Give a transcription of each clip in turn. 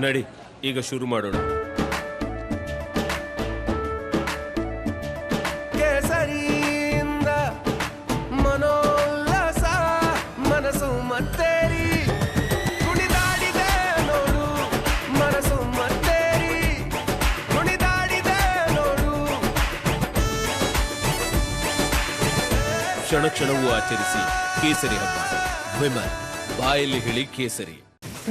ನಡಿ ಈಗ ಶುರು ಮಾಡೋಣ. ಕೇಸರಿಯಿಂದ ಮನೋಲ್ಲಾಸ ಮನಸ್ಸು ಮತ್ತೇರಿ ಕುಣಿದಾಡಿದೆ ನೋಡು, ಮನಸ್ಸು ಮತ್ತೇರಿ ಕುಣಿದಾಡಿದೆ ನೋಡು. ಕ್ಷಣ ಕ್ಷಣವೂ ಆಚರಿಸಿ ಕೇಸರಿ ಹಬ್ಬ. ವಿಮಲ್ ಬಾಯಲ್ಲಿ ಹೇಳಿ ಕೇಸರಿ.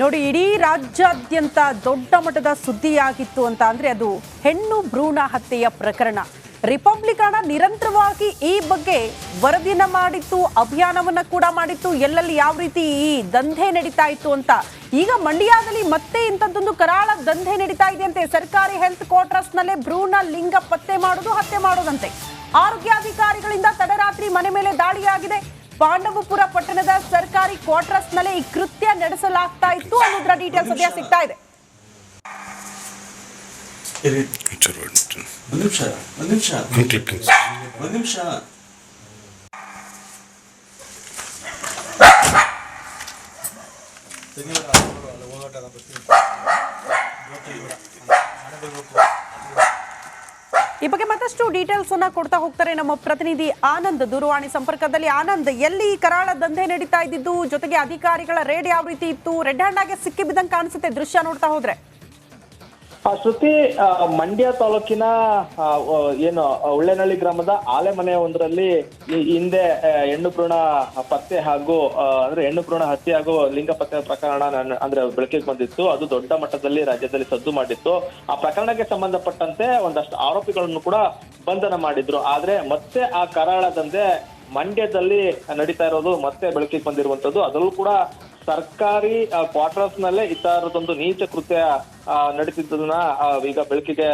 ನೋಡಿ, ಇಡೀ ರಾಜ್ಯಾದ್ಯಂತ ದೊಡ್ಡ ಮಟ್ಟದ ಸುದ್ದಿಯಾಗಿತ್ತು ಅಂತ ಅಂದ್ರೆ ಅದು ಹೆಣ್ಣು ಭ್ರೂಣ ಹತ್ಯೆಯ ಪ್ರಕರಣ. ರಿಪಬ್ಲಿಕ್ ನಿರಂತರವಾಗಿ ಈ ಬಗ್ಗೆ ವರದಿಯನ್ನ ಮಾಡಿತ್ತು, ಅಭಿಯಾನವನ್ನ ಕೂಡ ಮಾಡಿತ್ತು, ಎಲ್ಲೆಲ್ಲಿ ಯಾವ ರೀತಿ ಈ ದಂಧೆ ನಡೀತಾ ಇತ್ತು ಅಂತ. ಈಗ ಮಂಡ್ಯದಲ್ಲಿ ಮತ್ತೆ ಇಂಥದ್ದೊಂದು ಕರಾಳ ದಂಧೆ ನಡೀತಾ ಇದೆ ಅಂತೆ. ಸರ್ಕಾರಿ ಹೆಲ್ತ್ ಕ್ವಾರ್ಟರ್ಸ್ ನಲ್ಲೇ ಭ್ರೂಣ ಲಿಂಗ ಪತ್ತೆ ಮಾಡೋದು, ಹತ್ಯೆ ಮಾಡೋದಂತೆ. ಆರೋಗ್ಯಾಧಿಕಾರಿಗಳಿಂದ ತಡರಾತ್ರಿ ಮನೆ ಮೇಲೆ ದಾಳಿಯಾಗಿದೆ. ಪಾಂಡವಪುರ ಪಟ್ಟಣದ ಸರ್ಕಾರಿ ಕ್ವಾರ್ಟರ್ಸ್ ನಲ್ಲಿ ಈ ಕೃತ್ಯ ನಡೆಸಲಾಗ್ತಾ ಇತ್ತು ಅನ್ನೋದ್ರ ಡೀಟೇಲ್ಸ್ ಸದ್ಯ ಸಿಗ್ತಾ ಇದೆ. ಈ ಬಗ್ಗೆ ಮತ್ತಷ್ಟು ಡೀಟೇಲ್ಸ್ ಅನ್ನ ಕೊಡ್ತಾ ಹೋಗ್ತಾರೆ ನಮ್ಮ ಪ್ರತಿನಿಧಿ ಆನಂದ್ ದೂರವಾಣಿ ಸಂಪರ್ಕದಲ್ಲಿ. ಆನಂದ್, ಎಲ್ಲಿ ಕರಾಳ ದಂಧೆ ನಡೀತಾ ಇದ್ದಿದ್ದು, ಜೊತೆಗೆ ಅಧಿಕಾರಿಗಳ ರೇಡ್ ಯಾವ ರೀತಿ ಇತ್ತು? ರೆಡ್ ಹ್ಯಾಂಡ್ ಆಗಿ ಸಿಕ್ಕಿ ಬಿದ್ದಂಗೆ ಕಾಣಿಸುತ್ತೆ ದೃಶ್ಯ ನೋಡ್ತಾ ಹೋದ್ರೆ. ಶ್ರುತಿ, ಮಂಡ್ಯ ತಾಲೂಕಿನ ಏನು ಉಳ್ಳೆನಹಳ್ಳಿ ಗ್ರಾಮದ ಆಲೆಮನೆ ಒಂದರಲ್ಲಿ ಹಿಂದೆ ಹೆಣ್ಣು ಭ್ರೂಣ ಪತ್ತೆ ಹಾಗೂ ಅಂದ್ರೆ ಹೆಣ್ಣು ಭ್ರೂಣ ಹತ್ಯೆ ಹಾಗೂ ಲಿಂಗ ಪತ್ತೆ ಪ್ರಕರಣ ಅಂದ್ರೆ ಬೆಳಕಿಗೆ ಬಂದಿತ್ತು. ಅದು ದೊಡ್ಡ ಮಟ್ಟದಲ್ಲಿ ರಾಜ್ಯದಲ್ಲಿ ಸದ್ದು ಮಾಡಿತ್ತು. ಆ ಪ್ರಕರಣಕ್ಕೆ ಸಂಬಂಧಪಟ್ಟಂತೆ ಒಂದಷ್ಟು ಆರೋಪಿಗಳನ್ನು ಕೂಡ ಬಂಧನ ಮಾಡಿದ್ರು. ಆದ್ರೆ ಮತ್ತೆ ಆ ಕರಾಳ ದಂಧೆ ಮಂಡ್ಯದಲ್ಲಿ ನಡೀತಾ ಇರೋದು ಮತ್ತೆ ಬೆಳಕಿಗೆ ಬಂದಿರುವಂತದ್ದು. ಅದರಲ್ಲೂ ಕೂಡ ಸರ್ಕಾರಿ ಕ್ವಾರ್ಟರ್ಸ್ ನಲ್ಲೇ ಈ ತರದೊಂದು ನೀಚ ಕೃತ್ಯ ನಡೀತಿದ್ದನ್ನ ಈಗ ಬೆಳಕಿಗೆ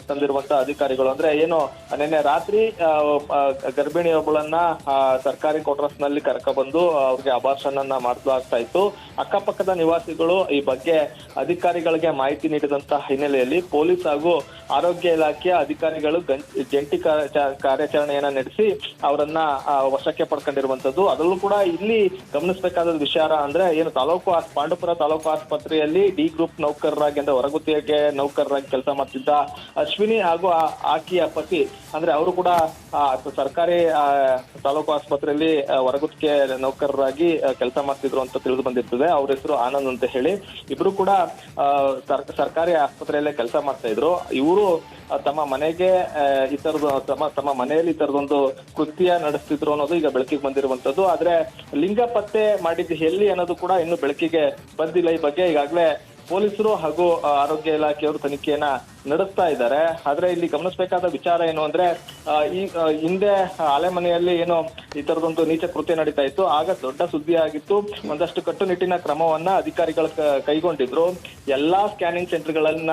ತಂದಿರುವಂತ ಅಧಿಕಾರಿಗಳು. ಅಂದ್ರೆ ಏನು, ನಿನ್ನೆ ರಾತ್ರಿ ಗರ್ಭಿಣಿಯೊಬ್ಬಳನ್ನ ಸರ್ಕಾರಿ ಕ್ವಾರ್ಟರ್ಸ್ ನಲ್ಲಿ ಕರ್ಕೊಬಂದು ಅವ್ರಿಗೆ ಅಬಾರ್ಷನ್ ಮಾಡಲಾಗ್ತಾ ಇತ್ತು. ಅಕ್ಕಪಕ್ಕದ ನಿವಾಸಿಗಳು ಈ ಬಗ್ಗೆ ಅಧಿಕಾರಿಗಳಿಗೆ ಮಾಹಿತಿ ನೀಡಿದಂತ ಹಿನ್ನೆಲೆಯಲ್ಲಿ ಪೊಲೀಸ್ ಹಾಗೂ ಆರೋಗ್ಯ ಇಲಾಖೆಯ ಅಧಿಕಾರಿಗಳು ಜಂಟಿ ಕಾರ್ಯಾಚರಣೆಯನ್ನ ನಡೆಸಿ ಅವರನ್ನ ವಶಕ್ಕೆ ಪಡ್ಕೊಂಡಿರುವಂತದ್ದು. ಅದರಲ್ಲೂ ಕೂಡ ಇಲ್ಲಿ ಗಮನಿಸಬೇಕಾದ ವಿಚಾರ ಅಂದ್ರೆ ಏನು, ಪಾಂಡವಪುರ ತಾಲೂಕು ಆಸ್ಪತ್ರೆಯಲ್ಲಿ ಡಿ ಗ್ರೂಪ್ ನೌಕರರಾಗಿ ಅಂದ್ರೆ ಹೊರಗುತ್ತಿಗೆ ನೌಕರರಾಗಿ ಕೆಲಸ ಮಾಡ್ತಿದ್ದ ಅಶ್ವಿನಿ ಹಾಗೂ ಆಕೆಯ ಪತಿ ಅಂದ್ರೆ ಅವರು ಕೂಡ ಸರ್ಕಾರಿ ತಾಲೂಕು ಆಸ್ಪತ್ರೆಯಲ್ಲಿ ಹೊರಗುತ್ತಿಗೆ ನೌಕರರಾಗಿ ಕೆಲಸ ಮಾಡ್ತಿದ್ರು ಅಂತ ತಿಳಿದು ಬಂದಿರ್ತದೆ. ಅವ್ರ ಹೆಸರು ಆನಂದ್ ಅಂತ ಹೇಳಿ. ಇಬ್ರು ಕೂಡ ಸರ್ಕಾರಿ ಆಸ್ಪತ್ರೆಯಲ್ಲೇ ಕೆಲಸ ಮಾಡ್ತಾ ಇದ್ರು. ಇವರು ತಮ್ಮ ಮನೆಗೆ ಈ ತರದ್ದು ತಮ್ಮ ಮನೆಯಲ್ಲಿ ಈ ತರದೊಂದು ಕೃತ್ಯ ನಡೆಸ್ತಿದ್ರು ಅನ್ನೋದು ಈಗ ಬೆಳಕಿಗೆ ಬಂದಿರುವಂತದ್ದು. ಆದ್ರೆ ಲಿಂಗ ಪತ್ತೆ ಮಾಡಿದ್ದು ಎಲ್ಲಿ ಅನ್ನೋದು ಕೂಡ ಇನ್ನು ಬೆಳಕಿಗೆ ಬಂದಿಲ್ಲ. ಈ ಬಗ್ಗೆ ಈಗಾಗಲೇ ಪೊಲೀಸರು ಹಾಗೂ ಆರೋಗ್ಯ ಇಲಾಖೆಯವರು ತನಿಖೆಯನ್ನ ನಡೆಸ್ತಾ ಇದ್ದಾರೆ. ಆದ್ರೆ ಇಲ್ಲಿ ಗಮನಿಸಬೇಕಾದ ವಿಚಾರ ಏನು ಅಂದ್ರೆ, ಈ ಹಿಂದೆ ಆಲೆಮನೆಯಲ್ಲಿ ಏನು ಈ ತರದೊಂದು ನೀಚ ಕೃತ್ಯ ನಡೀತಾ ಇತ್ತು. ಆಗ ದೊಡ್ಡ ಸುದ್ದಿ ಆಗಿತ್ತು. ಒಂದಷ್ಟು ಕಟ್ಟುನಿಟ್ಟಿನ ಕ್ರಮವನ್ನ ಅಧಿಕಾರಿಗಳು ಕೈಗೊಂಡಿದ್ರು. ಎಲ್ಲಾ ಸ್ಕ್ಯಾನಿಂಗ್ ಸೆಂಟರ್ಗಳನ್ನ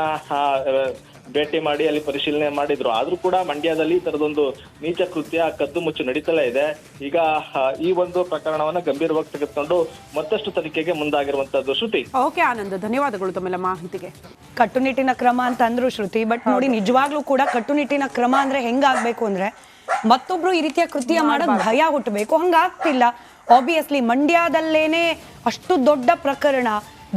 ಭೇಟಿ ಮಾಡಿ ಅಲ್ಲಿ ಪರಿಶೀಲನೆ ಮಾಡಿದ್ರು. ಆದ್ರೂ ಕೂಡ ಮಂಡ್ಯದಲ್ಲಿ ಈ ತರದೊಂದು ನೀಚ ಕೃತ್ಯ ಕದ್ದು ಮುಚ್ಚು ನಡೀತಲೇ ಇದೆ. ಈಗ ಈ ಒಂದು ಪ್ರಕರಣವನ್ನ ಗಂಭೀರವಾಗಿ ತೆಗೆದುಕೊಂಡು ಮತ್ತಷ್ಟು ತನಿಖೆಗೆ ಮುಂದಾಗಿರುವಂತದ್ದು. ಶ್ರುತಿ. ಓಕೆ ಆನಂದ್, ಧನ್ಯವಾದಗಳು ತಮ್ಮೆಲ್ಲ ಮಾಹಿತಿಗೆ. ಕಟ್ಟುನಿಟ್ಟಿನ ಕ್ರಮ ಅಂತ ಅಂದ್ರು ಶ್ರುತಿ, ಬಟ್ ನೋಡಿ ನಿಜವಾಗ್ಲೂ ಕೂಡ ಕಟ್ಟುನಿಟ್ಟಿನ ಕ್ರಮ ಅಂದ್ರೆ ಹೆಂಗಾಗ್ಬೇಕು ಅಂದ್ರೆ ಮತ್ತೊಬ್ರು ಈ ರೀತಿಯ ಕೃತ್ಯ ಮಾಡೋದ್ ಭಯ ಹುಟ್ಟಬೇಕು. ಹಂಗಾಗ್ತಿಲ್ಲ. ಆಬ್ವಿಯಸ್ಲಿ ಮಂಡ್ಯದಲ್ಲೇನೆ ಅಷ್ಟು ದೊಡ್ಡ ಪ್ರಕರಣ,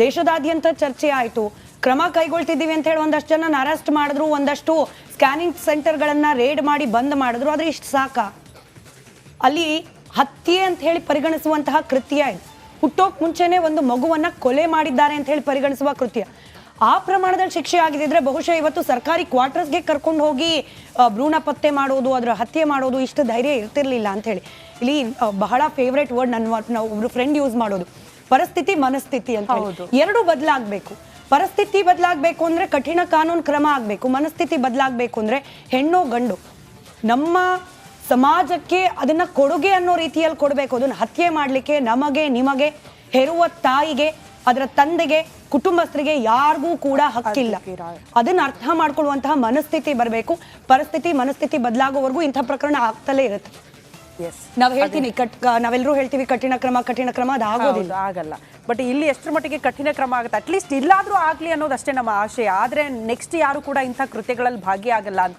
ದೇಶದಾದ್ಯಂತ ಚರ್ಚೆ ಆಯ್ತು. ಕ್ರಮ ಕೈಗೊಳ್ತಿದ್ದೀವಿ ಅಂತ ಹೇಳಿ ಒಂದಷ್ಟು ಜನ ಅರೆಸ್ಟ್ ಮಾಡಿದ್ರು, ಒಂದಷ್ಟು ಸ್ಕ್ಯಾನಿಂಗ್ ಸೆಂಟರ್ಗಳನ್ನ ರೇಡ್ ಮಾಡಿ ಬಂದ್ ಮಾಡಿದ್ರು. ಆದ್ರೆ ಇಷ್ಟು ಸಾಕ? ಅಲ್ಲಿ ಹತ್ಯೆ ಅಂತ ಹೇಳಿ ಪರಿಗಣಿಸುವಂತಹ ಕೃತ್ಯ ಇದು. ಹುಟ್ಟೋಕ್ ಮುಂಚೆನೆ ಒಂದು ಮಗುವನ್ನ ಕೊಲೆ ಮಾಡಿದ್ದಾರೆ ಅಂತ ಹೇಳಿ ಪರಿಗಣಿಸುವ ಕೃತ್ಯ. ಆ ಪ್ರಮಾಣದಲ್ಲಿ ಶಿಕ್ಷೆ ಆಗಿದ್ರೆ ಬಹುಶಃ ಇವತ್ತು ಸರ್ಕಾರಿ ಕ್ವಾರ್ಟರ್ಸ್ಗೆ ಕರ್ಕೊಂಡು ಹೋಗಿ ಭ್ರೂಣ ಪತ್ತೆ ಮಾಡೋದು, ಅದರ ಹತ್ಯೆ ಮಾಡೋದು ಇಷ್ಟು ಧೈರ್ಯ ಇರ್ತಿರ್ಲಿಲ್ಲ ಅಂತ ಹೇಳಿ. ಇಲ್ಲಿ ಬಹಳ ಫೇವ್ರೇಟ್ ವರ್ಡ್ ನನ್ನ ಒಬ್ರು ಫ್ರೆಂಡ್ ಯೂಸ್ ಮಾಡೋದು, ಪರಿಸ್ಥಿತಿ ಮನಸ್ಥಿತಿ ಅಂತ ಹೇಳಿ. ಎರಡು ಬದಲಾಗಬೇಕು. ಪರಿಸ್ಥಿತಿ ಬದಲಾಗಬೇಕು ಅಂದ್ರೆ ಕಠಿಣ ಕಾನೂನು ಕ್ರಮ ಆಗಬೇಕು. ಮನಸ್ಥಿತಿ ಬದಲಾಗಬೇಕು ಅಂದ್ರೆ ಹೆಣ್ಣು ಗಂಡು ನಮ್ಮ ಸಮಾಜಕ್ಕೆ ಅದನ್ನ ಕೊಡುಗೆ ಅನ್ನೋ ರೀತಿಯಲ್ಲಿ ಕೊಡಬೇಕು. ಅದನ್ನ ಹತ್ಯೆ ಮಾಡಲಿಕ್ಕೆ ನಮಗೆ, ನಿಮಗೆ, ಹೆರುವ ತಾಯಿಗೆ, ಅದರ ತಂದೆಗೆ, ಕುಟುಂಬಸ್ಥರಿಗೆ ಯಾರಿಗೂ ಕೂಡ ಹಕ್ಕಿಲ್ಲ. ಅದನ್ನ ಅರ್ಥ ಮಾಡ್ಕೊಳ್ಳುವಂತಹ ಮನಸ್ಥಿತಿ ಬರಬೇಕು. ಪರಿಸ್ಥಿತಿ ಮನಸ್ಥಿತಿ ಬದಲಾಗೋವರೆಗೂ ಇಂಥ ಪ್ರಕರಣ ಆಗ್ತಲೇ ಇರುತ್ತೆ. ನಾವೆಲ್ಲರೂ ಹೇಳ್ತೀವಿ ಕಠಿಣ ಕ್ರಮ ಅದು ಆಗೋದಿಲ್ಲ, ಆಗಲ್ಲ. ಬಟ್ ಇಲ್ಲಿ ಎಷ್ಟರ ಮಟ್ಟಿಗೆ ಕಠಿಣ ಕ್ರಮ ಆಗುತ್ತೆ, ಅಟ್ಲೀಸ್ಟ್ ಇಲ್ಲಾದ್ರೂ ಆಗ್ಲಿ ಅನ್ನೋದಷ್ಟೇ ನಮ್ಮ ಆಶಯ. ಆದ್ರೆ ನೆಕ್ಸ್ಟ್ ಯಾರು ಕೂಡ ಇಂಥ ಕೃತ್ಯಗಳಲ್ಲಿ ಭಾಗಿಯಾಗಲ್ಲ ಅಂತ